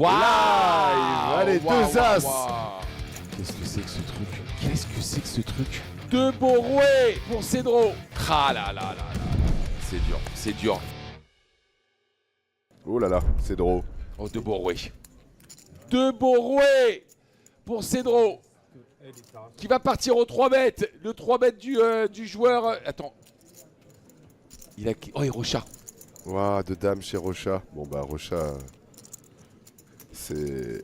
Live. Allez, deux as. Qu'est-ce que c'est que ce truc? Qu'est-ce que c'est que ce truc? De beaux rouets pour Cedro. Ah là là là là. C'est dur, c'est dur. Oh là là, c'est drôle. Oh, de beaux rouets. De beaux rouets pour Cedro. Qui va partir au 3 bêtes. Le 3 bêtes du joueur. Attends. Il a. Oh, et Rocha. Waouh, de dames chez Rocha. Bon bah Rocha, c'est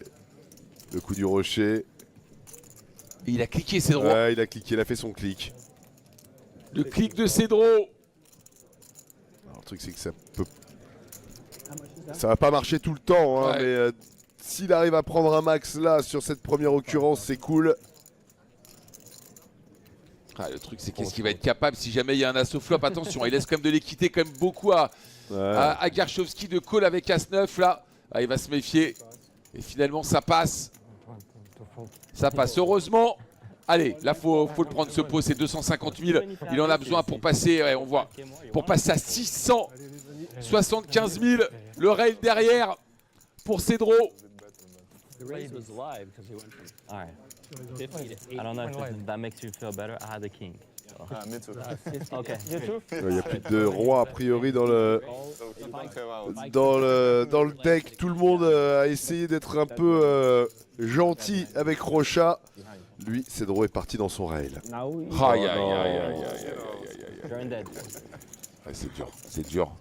le coup du rocher. Et il a cliqué Cedro. Ouais, il a cliqué, il a fait son clic. Le clic de Cedro. Alors, le truc c'est que ça va pas marcher tout le temps, hein, Ouais. mais s'il arrive à prendre un max là sur cette première occurrence, c'est cool. Ah, le truc c'est qu'est-ce qu'il va être capable si jamais il y a un assaut flop. Attention, il laisse quand même de l'équité quand même beaucoup à Garchowski de call avec As-9 là. Ah, il va se méfier. Et finalement ça passe. Ça passe heureusement. Allez, là faut le prendre ce pot, c'est 250 000. Il en a besoin pour passer, ouais, on voit, pour passer à 675 000. Le rail derrière pour Cedro. The raise was live because he went from 50 to 8. I don't know if that makes you feel better. I had the king. Me too. Okay. Il n'y a plus de roi a priori dans le deck. Tout le monde a essayé d'être un peu gentil avec Rocha. Lui, Cedro est parti dans son rail. Aïe aïe aïe aïe aïe aïe You're in dead. aïe. C'est dur, c'est dur.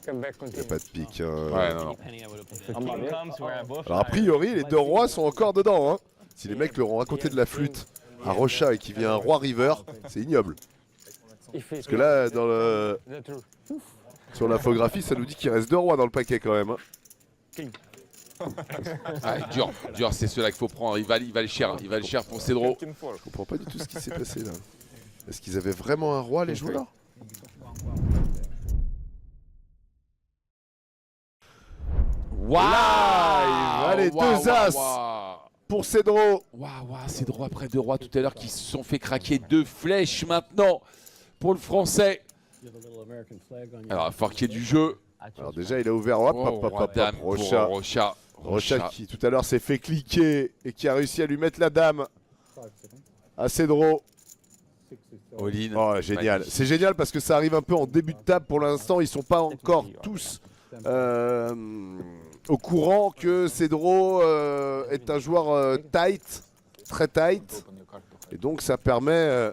Il n'y a pas de pique. Ouais, non, non. Penny, I would have put. If the king comes, we're at both. Alors a priori, les deux rois sont encore dedans. Hein. Si les mecs leur ont raconté de la flûte à Rocha et qu'il vient un roi river, c'est ignoble. Parce que là, sur l'infographie, ça nous dit qu'il reste deux rois dans le paquet quand même. Hein. Ouais, dur, dur, c'est ceux-là qu'il faut prendre. Il va le cher pour Cedro. Je comprends pas du tout ce qui s'est passé là. Est-ce qu'ils avaient vraiment un roi les joueurs? Waouh! Allez, deux as pour Cedro. Waouh, Cedro après deux rois tout à l'heure qui se sont fait craquer deux flèches maintenant pour le français. Alors, fort qu'il y ait du jeu. Alors déjà, il a ouvert hop, hop, hop, hop, Dame hop, pour Rocha. Rocha. Qui tout à l'heure s'est fait cliquer et qui a réussi à lui mettre la dame à Cedro. All-in. Oh, génial. Magnifique. C'est génial parce que ça arrive un peu en début de table pour l'instant. Ils sont pas encore tous au courant que Cedro est un joueur tight, très tight. Et donc ça permet...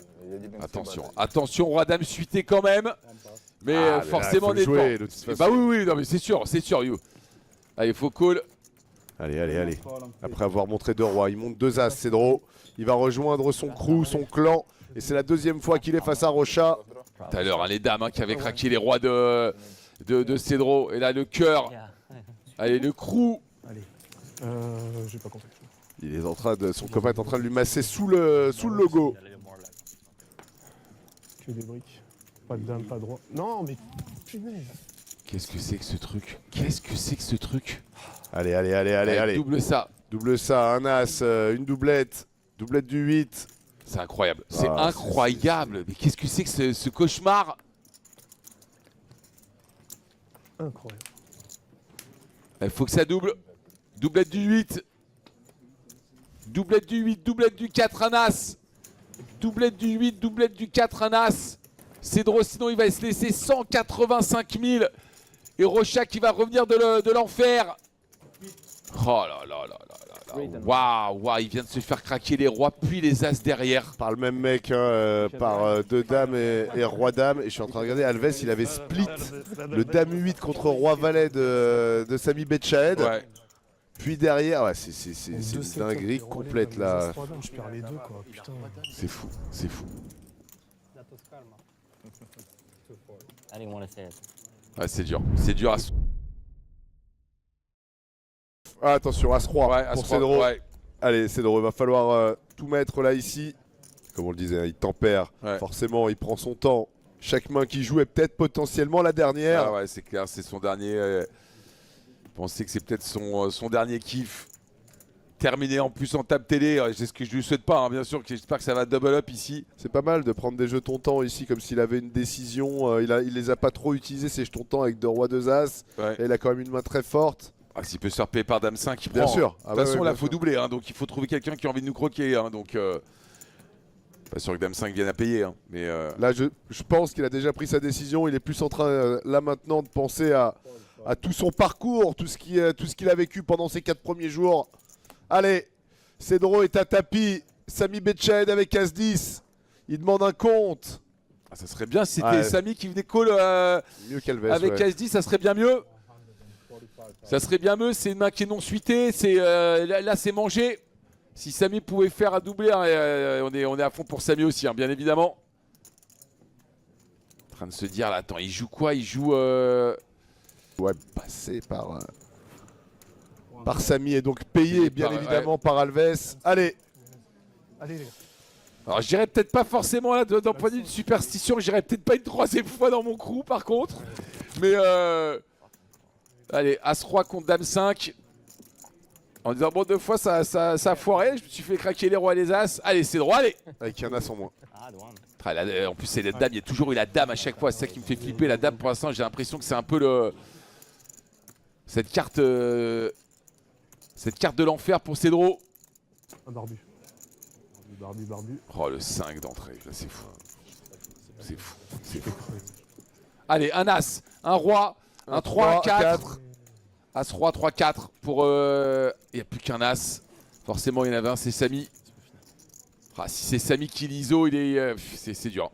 Attention, attention, roi dame suité quand même. Mais Ah, mais forcément là, il faut le jouer, de toute façon. Bah oui, non mais c'est sûr, you. Allez, faut call. Allez, allez, allez. Après avoir montré deux rois, il monte deux as, Cedro. Il va rejoindre son crew, son clan. Et c'est la deuxième fois qu'il est face à Rocha. Tout à l'heure, hein, les dames qui avaient craqué les rois de Cedro. Et là, le cœur. Allez, le crew. J'ai pas compris. Il est en train de, son copain est en train de lui masser sous le logo. Que des briques. Pas de dame, pas de roi. Non, mais punaise. Qu'est-ce que c'est que ce truc? Qu'est-ce que c'est que ce truc? Allez, allez, allez, allez, allez. Double ça. Double ça, un as, une doublette. Doublette du 8. C'est incroyable. C'est Ah, incroyable. Mais qu'est-ce que c'est que ce cauchemar? Incroyable. Il faut que ça double. Doublette du 8. Doublette du 8, doublette du 4, un as. Doublette du 8, doublette du 4, un as. Cedro, sinon il va se laisser 185 000. Et Rocha qui va revenir de l'enfer. Oh là là là là là là. Waouh, il vient de se faire craquer les rois, puis les as derrière. Par le même mec, hein, par deux dames et roi dame. Et je suis en train de regarder, Alves, il avait split le dame 8 contre roi valet de Sami Betchahed. Ouais. Puis derrière, ouais, c'est une dinguerie complète là. Je perds les deux quoi, putain. C'est fou, c'est fou. I didn't want to say it. Ouais, c'est dur à Ah, attention, As-Roi ouais, pour As-Roi, Cedro. ouais. Allez, Cedro, il va falloir tout mettre là ici. Comme on le disait, il tempère. Ouais. Forcément, il prend son temps. Chaque main qui joue est peut-être potentiellement la dernière. Ah ouais, c'est clair, c'est son dernier. Pensez que c'est peut-être son dernier kiff. terminer en plus en table télé. C'est ce que je lui souhaite pas, hein, bien sûr. J'espère que ça va double up ici. C'est pas mal de prendre des jetons temps ici comme s'il avait une décision. Il les a pas trop utilisés ces jetons temps avec 2 rois 2 as. Ouais. Et il a quand même une main très forte. Ah, s'il peut se faire payer par Dame 5, il Bien prend. sûr. De toute façon, ouais, là, bien faut sûr. doubler. Hein, donc, il faut trouver quelqu'un qui a envie de nous croquer. Hein, donc, pas sûr que Dame 5 vienne à payer. Hein, mais Là, je pense qu'il a déjà pris sa décision. Il est plus en train, là maintenant, de penser à tout son parcours, tout ce qu'il a vécu pendant ces 4 premiers jours. Allez, Cedro est à tapis. Sami Betchahed avec As-10. Il demande un compte. ah, ça serait bien si c'était Ouais. Sami qui venait call Mieux qu'Alves. avec ouais. As-10, ça serait bien mieux. Ça serait bien mieux. C'est une main qui est non suitée. Là, c'est mangé. Si Sami pouvait faire un doublé, hein, on est à fond pour Sami aussi, hein, bien évidemment. En train de se dire là, attends, il joue quoi? Il joue. Ouais, passé par Sami et donc payé bien par- évidemment par Alves. Allez, Allez, les gars. Alors, j'irais peut-être pas forcément là d'un point de vue de superstition. J'irais peut-être pas une 3e fois dans mon crew, par contre. Mais allez, As-Roi contre Dame 5. En disant bon, 2 fois ça a foiré. Je me suis fait craquer les rois et les As. Allez, c'est droit, allez. avec un as en moins. Odd one. Ah, en plus, c'est la dame. Il y a toujours eu la dame à chaque fois. C'est ça qui me fait flipper. La dame, pour l'instant, j'ai l'impression que c'est un peu le. Cette carte de l'enfer pour Cedro. Un barbu. Barbu. Oh, le 5 d'entrée. Là, c'est fou. C'est fou. C'est fou. Allez, un As, un Roi, un 3, 4. As, Roi, 3, 4. Pour. Il n'y a plus qu'un As. Forcément, il y en avait un, c'est Sami. Ah, si c'est Sami qui l'ISO, il est. C'est dur.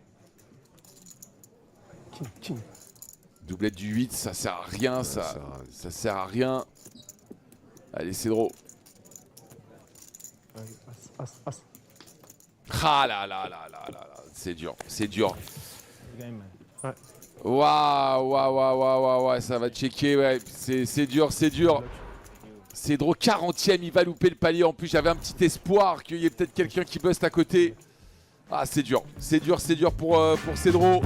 King. Doublette du 8, ça sert à rien, ça sert à rien. Allez, Cedro. Allez, as. Ah là là là là là là, c'est dur, c'est dur. Game, man. Waouh, ça va checker, ouais. C'est dur, c'est dur. Cedro 40e, il va louper le palier. En plus, j'avais un petit espoir qu'il y ait peut-être quelqu'un qui buste à côté. Ah, c'est dur pour Cedro.